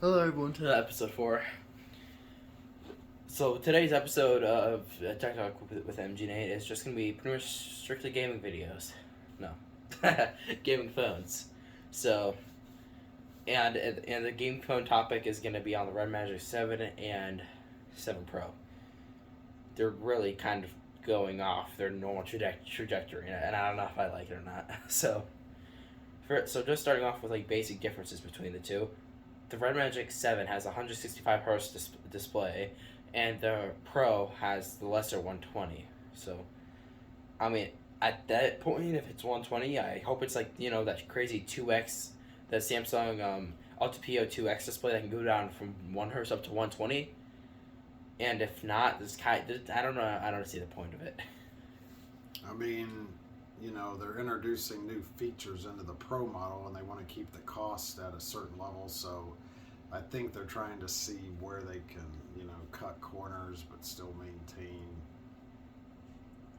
Hello everyone to episode 4. So today's episode of Tech Talk with MGNate is just going to be pretty much strictly gaming videos. No. Gaming phones. So, and the game phone topic is going to be on the Red Magic 7 and 7 Pro. They're really kind of going off their normal trajectory, and I don't know if I like it or not. So just starting off with like basic differences between the two. The Red Magic 7 has 165 Hz display, and the Pro has the lesser 120. So, I mean, at that point, if it's 120, I hope it's like, that crazy 2x, the Samsung Ultra 2x display that can go down from 1 Hz up to 120. And if not, I don't know, I don't see the point of it. I mean, they're introducing new features into the Pro model and they want to keep the cost at a certain level. So I think they're trying to see where they can, cut corners but still maintain.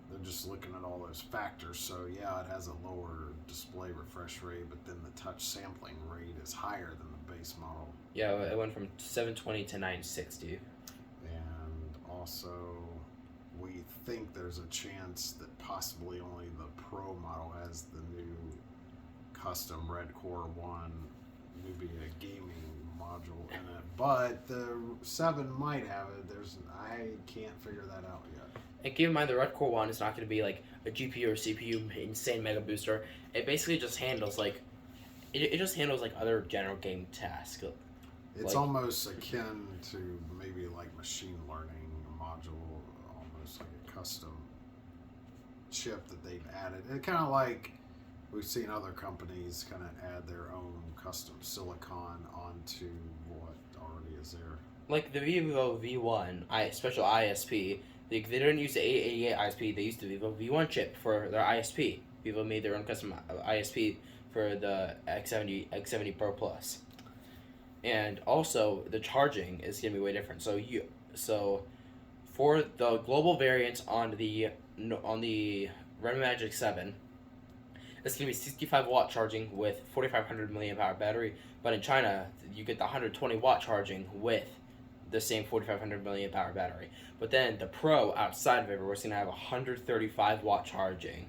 They're just looking at all those factors. So, yeah, it has a lower display refresh rate, but then the touch sampling rate is higher than the base model. Yeah, it went from 720 to 960. And also, we think there's a chance that possibly only the Pro model has the new custom Red Core 1 Nubia gaming module in it, but the 7 might have it. I can't figure that out yet. And keep in mind, the Red Core 1 is not going to be like a GPU or CPU insane mega booster. It basically just handles like it just handles like other general game tasks. It's almost akin to maybe like machine learning module, almost like a custom chip that they've added. It kind of like we've seen other companies kind of add their own custom silicon onto what already is there. Like the Vivo V1 special ISP, they didn't use the 888 ISP. They used the Vivo V1 chip for their ISP. Vivo made their own custom ISP for the X70 Pro Plus. And also the charging is gonna be way different. So for the global variants on the Red Magic 7, it's gonna be 65-watt charging with 4,500 milliamp hour battery. But in China, you get the 120-watt charging with the same 4,500 milliamp hour battery. But then the Pro outside of everywhere is gonna have 135-watt charging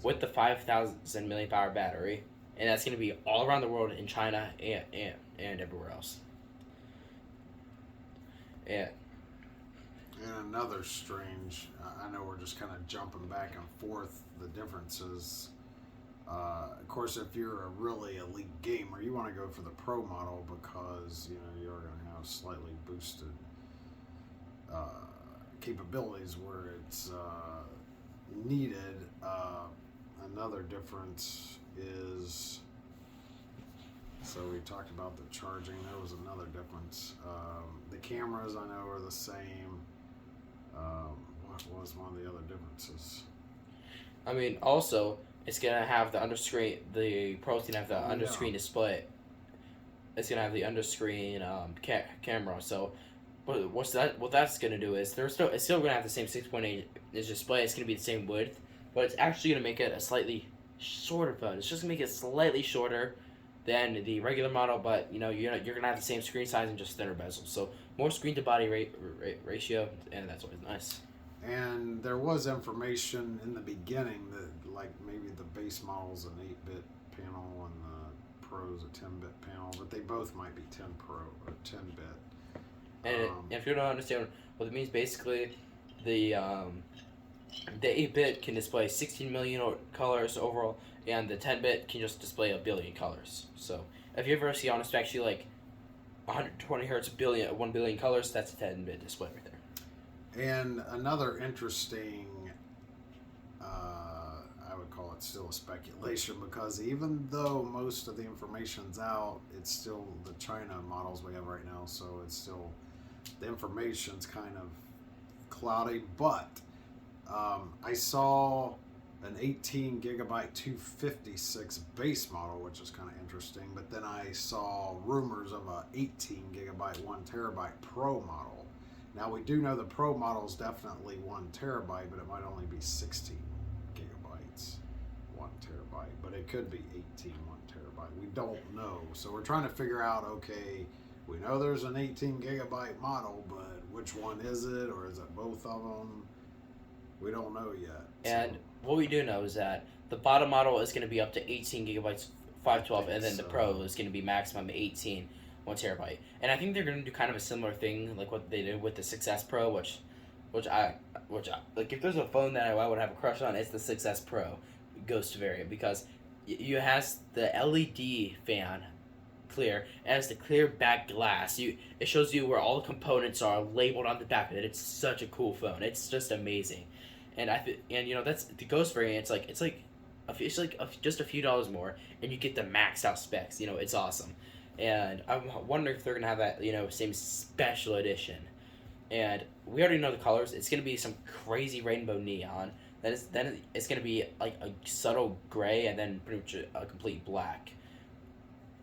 with the 5,000 milliamp hour battery, and that's gonna be all around the world in China and everywhere else. And another strange, I know we're just kind of jumping back and forth the differences. Of course, if you're a really elite gamer, you want to go for the Pro model because you're going to have slightly boosted capabilities where it's needed. Another difference is, so we talked about the charging. There was another difference. The cameras I know are the same. What was one of the other differences? I mean, also, it's gonna have the underscreen. The Pro's gonna have the underscreen display. It's gonna have the underscreen camera. So, what that's gonna do is it's still gonna have the same 6.8 inch display. It's gonna be the same width, but it's actually gonna make it a slightly shorter phone. It's just gonna make it slightly shorter than the regular model, but you're gonna have the same screen size and just thinner bezel. So more screen to body ratio, and that's always nice. And there was information in the beginning that like maybe the base model's an 8-bit panel and the Pro's a 10-bit panel, but they both might be 10 Pro or 10-bit. And if you don't understand what it means, basically the 8-bit can display 16 million colors overall, and the 10-bit can just display a billion colors. So if you ever see on a spec sheet like 120 hertz 1 billion colors, that's a 10-bit display right there. And another interesting, I would call it still a speculation, because even though most of the information's out, it's still the China models we have right now, so it's still, the information's kind of cloudy, but I saw an 18 gigabyte 256 base model, which is kind of interesting, but then I saw rumors of a 18 gigabyte 1 terabyte Pro model. Now we do know the Pro model is definitely 1 terabyte, but it might only be 16 gigabytes 1 terabyte, but it could be 18 1 terabyte. We don't know, so we're trying to figure out, okay, We know there's an 18 gigabyte model, but which one is it, or is it both of them? We don't know yet. And what we do know is that the bottom model is going to be up to 18 gigabytes, 512, and then the Pro is going to be maximum 18, 1 terabyte. And I think they're going to do kind of a similar thing like what they did with the 6S Pro, which I like. If there's a phone that I would have a crush on, it's the 6S Pro Ghost variant, because you has the LED fan clear, and has the clear back glass. It shows you where all the components are labeled on the back of it. It's such a cool phone. It's just amazing. And that's the Ghost variant. It's like just a few dollars more, and you get the maxed out specs. It's awesome. And I'm wondering if they're gonna have that same special edition. And we already know the colors. It's gonna be some crazy rainbow neon. Then it's gonna be like a subtle gray, and then pretty much a complete black.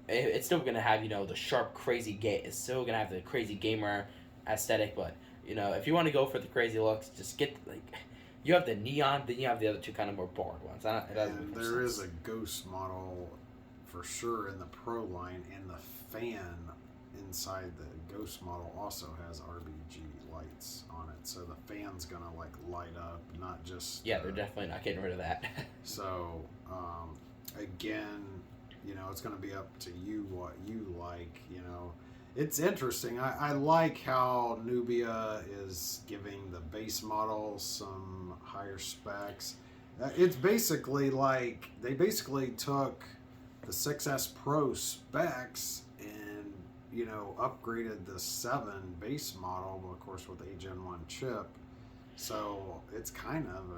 It's still gonna have the sharp crazy It's still gonna have the crazy gamer aesthetic, but if you want to go for the crazy looks, just get you have the neon, then you have the other two kind of more boring ones. And there is a Ghost model for sure in the Pro line, and the fan inside the Ghost model also has RGB lights on it, so the fan's gonna light up, not just they're definitely not getting rid of that. So again, it's gonna be up to you what you like. It's interesting. I like how Nubia is giving the base model some higher specs. It's basically like they took the 6S Pro specs and upgraded the 7 base model, of course, with a Gen 1 chip. So it's kind of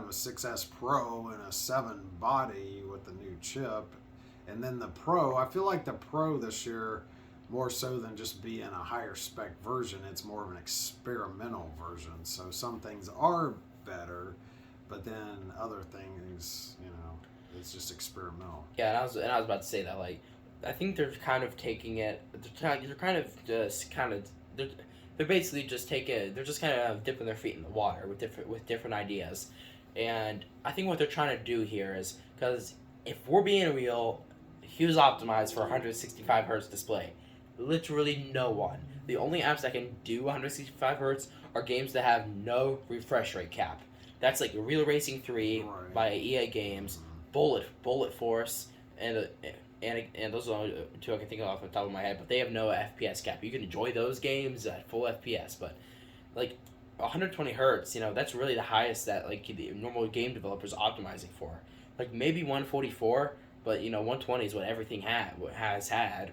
a 6S Pro and a 7 body with the new chip. And then the Pro, I feel like the Pro this year, more so than just being a higher spec version, it's more of an experimental version. So some things are better, but then other things, it's just experimental. Yeah, and I was about to say that, I think they're kind of taking it. They're basically just they're just kind of dipping their feet in the water with different ideas, and I think what they're trying to do here is, because if we're being real, he was optimized for 165 hertz display. Literally no one. The only apps that can do 165 hertz are games that have no refresh rate cap. That's like Real Racing 3 by EA Games, Bullet Force, and those are the only two I can think of off the top of my head. But they have no FPS cap. You can enjoy those games at full FPS, but 120 hertz, that's really the highest that the normal game developers are optimizing for. Maybe 144. But 120 is what everything has had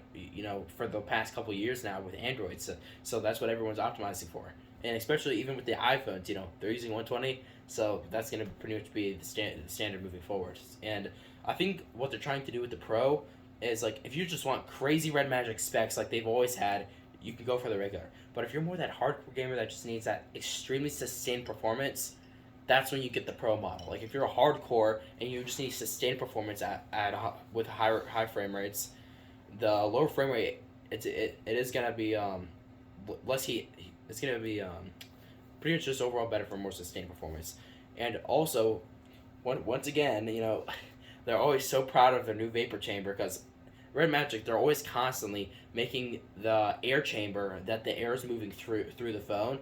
for the past couple of years now with Android. So that's what everyone's optimizing for, and especially even with the iPhones, they're using 120. So that's gonna pretty much be the standard moving forward. And I think what they're trying to do with the Pro is if you just want crazy red magic specs like they've always had, you can go for the regular. But if you're more that hardcore gamer that just needs that extremely sustained performance, that's when you get the Pro model. If you're a hardcore and you just need sustained performance with high frame rates, the lower frame rate it is gonna be less heat. It's gonna be pretty much just overall better for more sustained performance. And also, once again, they're always so proud of their new vapor chamber, because Red Magic, they're always constantly making the air chamber that the air is moving through the phone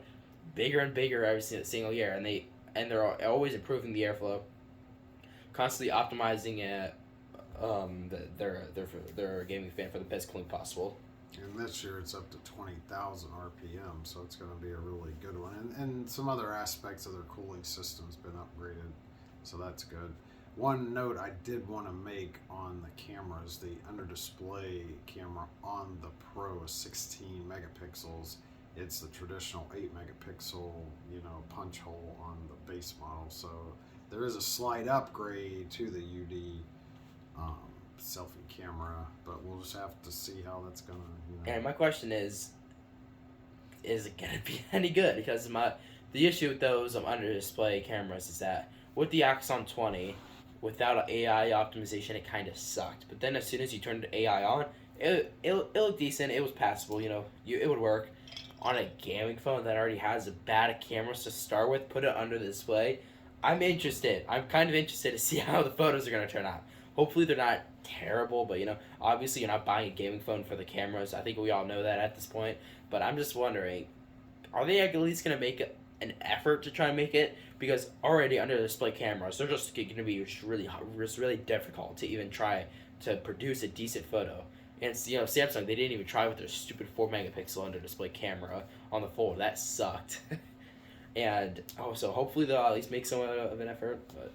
bigger and bigger every single year, and they're always improving the airflow, constantly optimizing it, their gaming fan for the best cooling possible. And this year it's up to 20,000 RPM, so it's going to be a really good one. And some other aspects of their cooling system's been upgraded, so that's good. One note I did want to make on the cameras: the under display camera on the Pro is 16 megapixels. It's the traditional 8 megapixel, punch hole on the base model. So there is a slight upgrade to the UD selfie camera, but we'll just have to see how that's gonna. And my question is it gonna be any good? Because the issue with those under display cameras is that with the Axon 20, without AI optimization, it kind of sucked. But then as soon as you turned the AI on, it looked decent. It was passable. It would work. On a gaming phone that already has a bad cameras to start with, put it under the display. I'm interested. I'm kind of interested to see how the photos are going to turn out. Hopefully they're not terrible, but obviously you're not buying a gaming phone for the cameras. I think we all know that at this point. But I'm just wondering, are they at least gonna make an effort to try and make it? Because already under display cameras, they're just going to be really difficult to even try to produce a decent photo. And Samsung, they didn't even try with their stupid 4 megapixel under display camera on the Fold. That sucked. And so hopefully they'll at least make some of an effort, but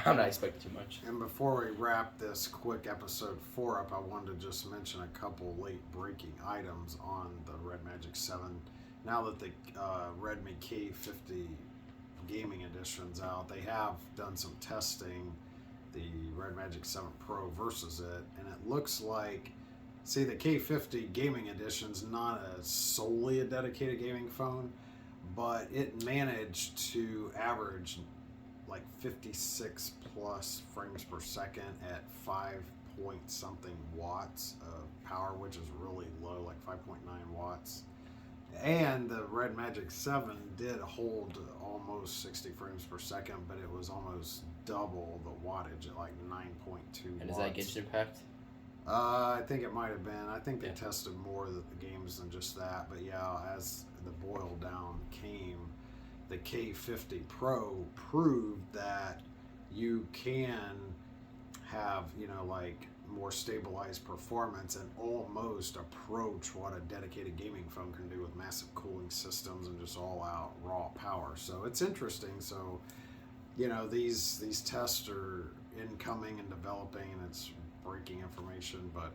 I'm not expecting too much. And before we wrap this quick episode 4 up, I wanted to just mention a couple late breaking items on the Red Magic 7. Now that the Redmi K50 gaming edition's out, they have done some testing, the Red Magic 7 Pro versus it, and it looks like, see, the K50 gaming edition's not solely a dedicated gaming phone, but it managed to average like 56 plus frames per second at 5 point something watts of power, which is really low, like 5.9 watts. And the Red Magic 7 did hold almost 60 frames per second, but it was almost double the wattage at like 9.2 watts. And is that Genshin Impact? I think it might have been. I think they tested more of the games than just that. But yeah, as the boil down came, the K50 Pro proved that you can have, like more stabilized performance and almost approach what a dedicated gaming phone can do with massive cooling systems and just all out raw power. So it's interesting. So, these tests are incoming and developing, and it's breaking information, but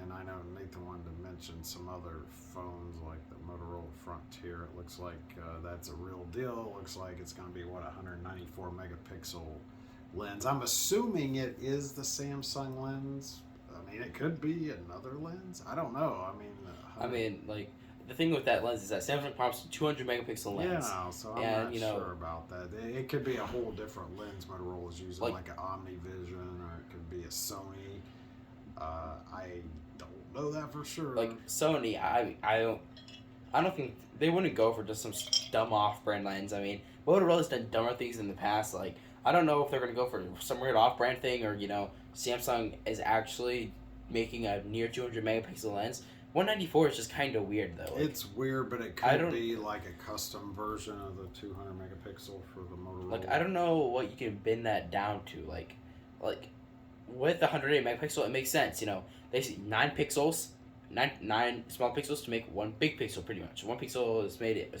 and I know Nathan wanted to mention some other phones like the Motorola Frontier. It looks like that's a real deal. It looks like it's going to be 194 megapixel lens. I'm assuming it is the Samsung lens. I mean, it could be another lens. I don't know. I mean, like, the thing with that lens is that Samsung promised a 200 megapixel lens. Yeah, so I'm not sure about that. It could be a whole different lens Motorola's using, like an OmniVision, or it could be a Sony. I don't know that for sure. Like Sony, I don't think they wouldn't go for just some dumb off-brand lens. I mean, Motorola's done dumber things in the past. Like, I don't know if they're gonna go for some weird off-brand thing, or Samsung is actually making a near 200 megapixel lens. 194 is just kind of weird though. Like, it's weird, but it could be like a custom version of the 200 megapixel for the Motorola. Like, I don't know what you can bend that down to. Like with the 108 megapixel, it makes sense. They see 9 pixels, nine small pixels to make one big pixel. Pretty much, one pixel is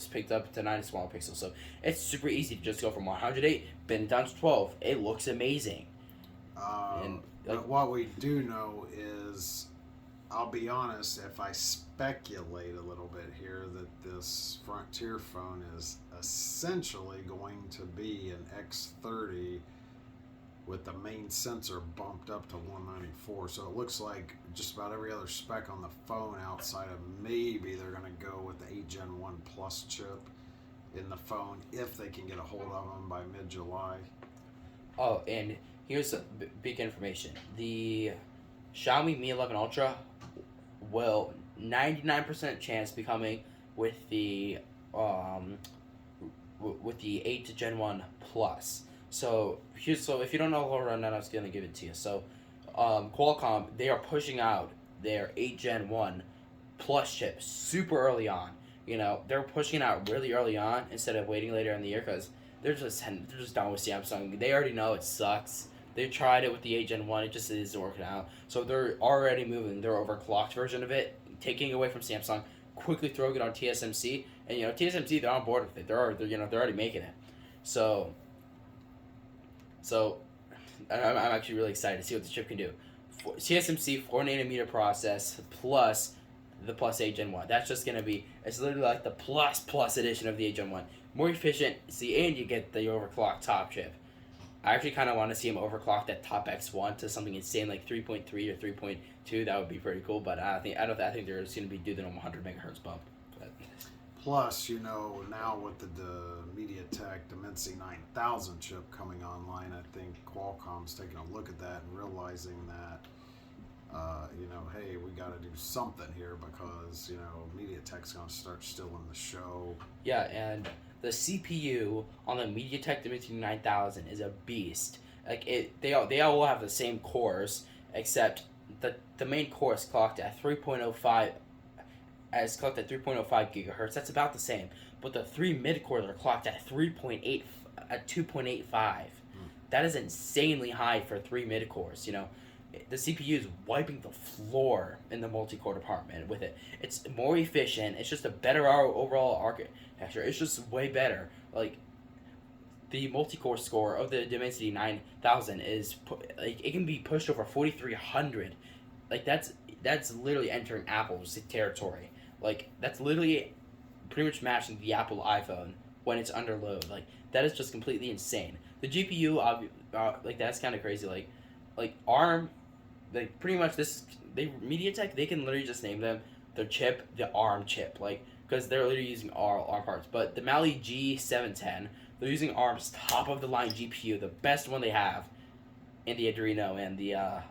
picked up to 9 small pixels. So it's super easy to just go from 108 bend it down to 12. It looks amazing. But what we do know is, I'll be honest, if I speculate a little bit here, that this Frontier phone is essentially going to be an X30 with the main sensor bumped up to 194. So it looks like just about every other spec on the phone outside of maybe they're going to go with the 8 Gen 1 Plus chip in the phone if they can get a hold of them by mid-July. Oh, and here's the big information. The Xiaomi Mi 11 Ultra will 99% chance be coming with the 8 Gen 1 Plus. So if you don't know the rundown, I was going to give it to you. So Qualcomm, they are pushing out their 8 Gen 1 Plus chip super early on. They're pushing it out really early on instead of waiting later in the year, because they're just done with Samsung. They already know it sucks. They tried it with the 8 Gen 1, it just isn't working out. So they're already moving their overclocked version of it, taking away from Samsung, quickly throwing it on TSMC, and TSMC, they're on board with it. They're already making it. So I'm actually really excited to see what the chip can do. TSMC 4 nanometer process plus the plus 8 Gen 1. That's just gonna be, it's literally like the plus edition of the 8 Gen 1. More efficient, and you get the overclocked top chip. I actually kind of want to see him overclock that top X1 to something insane like 3.3 or 3.2. That would be pretty cool. But I think they're just going to be doing a 100 megahertz bump. But. Plus, now with the MediaTek Dimensity 9000 chip coming online, I think Qualcomm's taking a look at that and realizing that, hey, we got to do something here, because MediaTek's going to start stealing the show. Yeah, and the CPU on the MediaTek Dimensity 9000 is a beast. They all have the same cores, except the main core is clocked at 3.05 as clocked at 3.05 gigahertz. That's about the same. But the three mid cores are clocked at 3.8 at 2.85. That is insanely high for three mid cores. The CPU is wiping the floor in the multi-core department with it. It's more efficient. It's just a better overall architecture. It's just way better. Like, the multi-core score of the Dimensity 9000 is it can be pushed over 4300. Like, that's literally entering Apple's territory. Like, that's literally pretty much matching the Apple iPhone when it's under load. Like, that is just completely insane. The GPU, that's kind of crazy. Like ARM, pretty much MediaTek, they can literally just name their chip the ARM chip, because they're literally using ARM parts. But the Mali G710, they're using ARM's top of the line GPU, the best one they have, in the Adreno and the I'm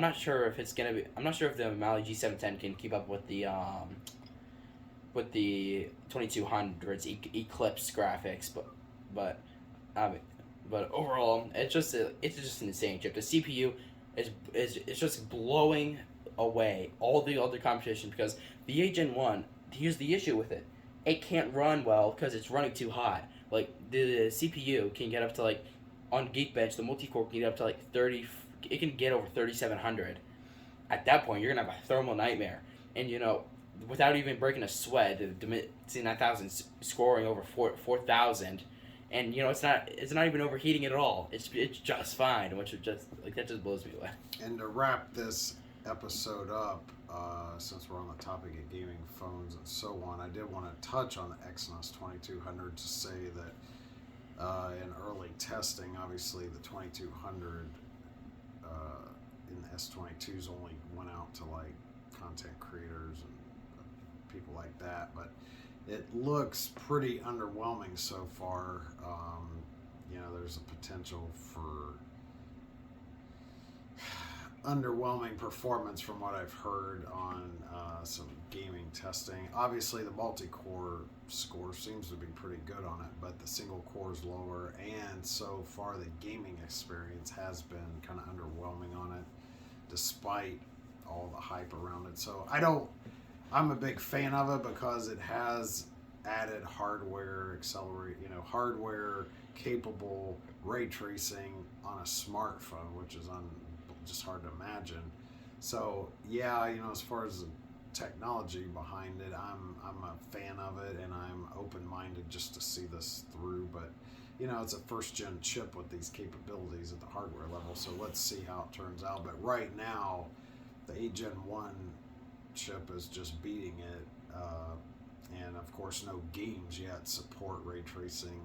not sure if the Mali G710 can keep up with the 2200s Eclipse graphics, but overall, it's just an insane chip. The CPU is just blowing away all the other competition, because the 8 Gen 1, here's the issue with it. It can't run well because it's running too hot. Like, the CPU can get up to, on Geekbench, the multi-core can get up to 30, it can get over 3700. At that point, you're going to have a thermal nightmare. And, without even breaking a sweat, the Dimensity 9000 scoring over 4,000. And it's not even overheating it at all. It's just fine, which is just that just blows me away. And to wrap this episode up, since we're on the topic of gaming phones and so on, I did want to touch on the Exynos 2200 to say that in early testing, obviously the 2200 in the S22s only went out to content creators and people like that, but it looks pretty underwhelming so far. There's a potential for underwhelming performance from what I've heard on some gaming testing. Obviously, the multi-core score seems to be pretty good on it, but the single core is lower, and so far the gaming experience has been kind of underwhelming on it, despite all the hype around it. So I'm a big fan of it because it has added hardware hardware capable ray tracing on a smartphone, which is just hard to imagine. So yeah, as far as the technology behind it, I'm a fan of it, and I'm open-minded just to see this through. But it's a first-gen chip with these capabilities at the hardware level, so let's see how it turns out. But right now, the 8 Gen 1 chip is just beating it, and of course no games yet support ray tracing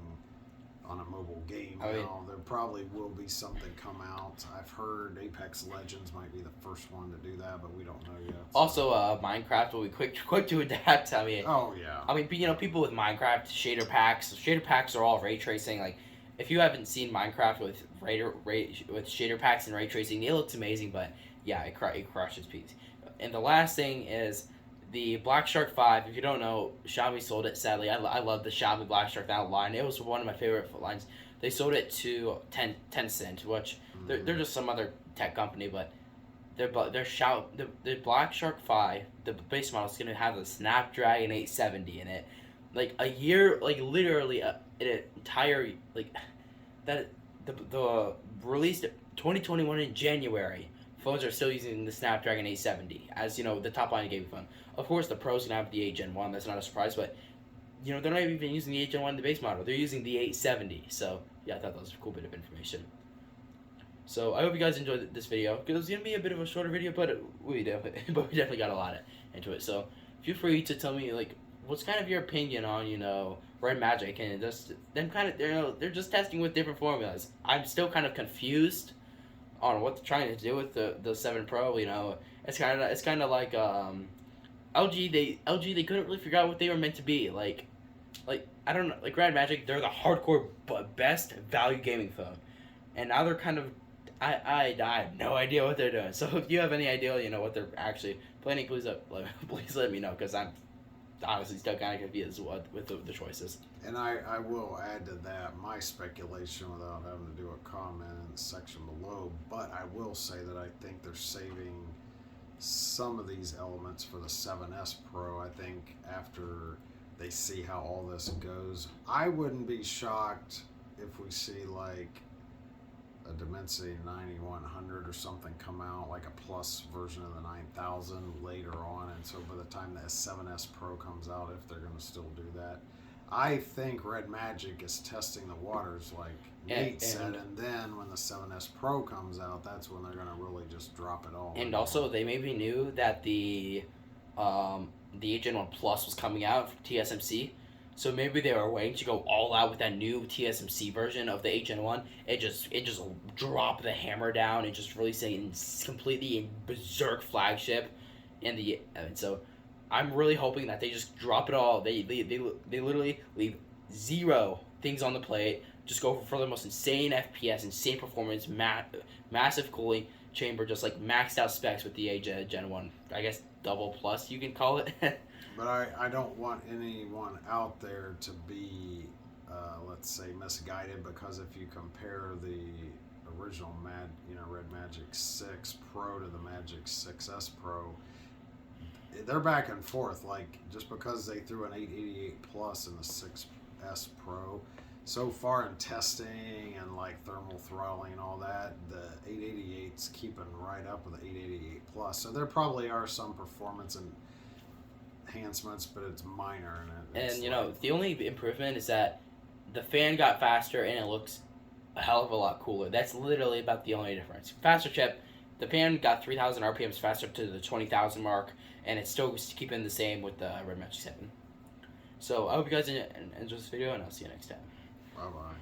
on a mobile game. There probably will be something come out. I've heard Apex Legends might be the first one to do that, but we don't know yet. So. Also, Minecraft will be quick to adapt. Oh yeah. People with Minecraft shader packs are all ray tracing. If you haven't seen Minecraft with shader packs and ray tracing, it looks amazing. But yeah, it crushes pieces. And the last thing is the Black Shark 5. If you don't know, Xiaomi sold it, sadly. I love the Xiaomi Black Shark line. It was one of my favorite lines. They sold it to Tencent, which they're just some other tech company, but the Black Shark 5, the base model, is going to have the Snapdragon 870 in it. Literally an entire, the released 2021 in January. Phones are still using the Snapdragon 870 as, the top line gaming phone. Of course, the Pro's going to have the 8 Gen 1. That's not a surprise, but, they're not even using the 8 Gen 1 in the base model. They're using the 870. So, yeah, I thought that was a cool bit of information. So, I hope you guys enjoyed this video. It was going to be a bit of a shorter video, but we definitely got a lot into it. So, feel free to tell me, what's kind of your opinion on, Red Magic, and they're just testing with different formulas. I'm still kind of confused on what they're trying to do with the 7 Pro. It's kind of like LG. They couldn't really figure out what they were meant to be. I don't know. Red Magic, they're the hardcore but best value gaming phone, and now they're kind of. I have no idea what they're doing. So if you have any idea, what they're actually planning, please let me know, because I'm honestly still kind of confused with the choices. And I will add to that my speculation without having to do a comment in the section below, but I will say that I think they're saving some of these elements for the 7S Pro. I think after they see how all this goes, I wouldn't be shocked if we see like a Dimensity 9100 or something come out, like a plus version of the 9000 later on. And so by the time the 7S Pro comes out, if they're going to still do that, I think Red Magic is testing the waters, like Nate said, and then when the 7S Pro comes out, that's when they're going to really just drop it all. And also, they maybe knew that the Gen 1 Plus was coming out for TSMC, so maybe they were waiting to go all out with that new TSMC version of the Gen 1. It just dropped the hammer down and just released a completely berserk flagship, and so I'm really hoping that they just drop it all. They literally leave zero things on the plate. Just go for the most insane FPS, insane performance, massive cooling chamber, just like maxed out specs with the Gen 1. I guess double plus you can call it. But I don't want anyone out there to be, let's say, misguided, because if you compare the original Red Magic 6 Pro to the Magic 6S Pro, they're back and forth. Like, just because they threw an 888 Plus in the 6S Pro, so far in testing and like thermal throttling and all that, the 888's keeping right up with the 888 Plus. So there probably are some performance enhancements, but it's minor. And the only improvement is that the fan got faster and it looks a hell of a lot cooler. That's literally about the only difference. Faster chip. The fan got 3,000 RPMs faster to the 20,000 mark, and it's still keeping the same with the Red Magic 7. So I hope you guys enjoyed this video, and I'll see you next time. Bye-bye.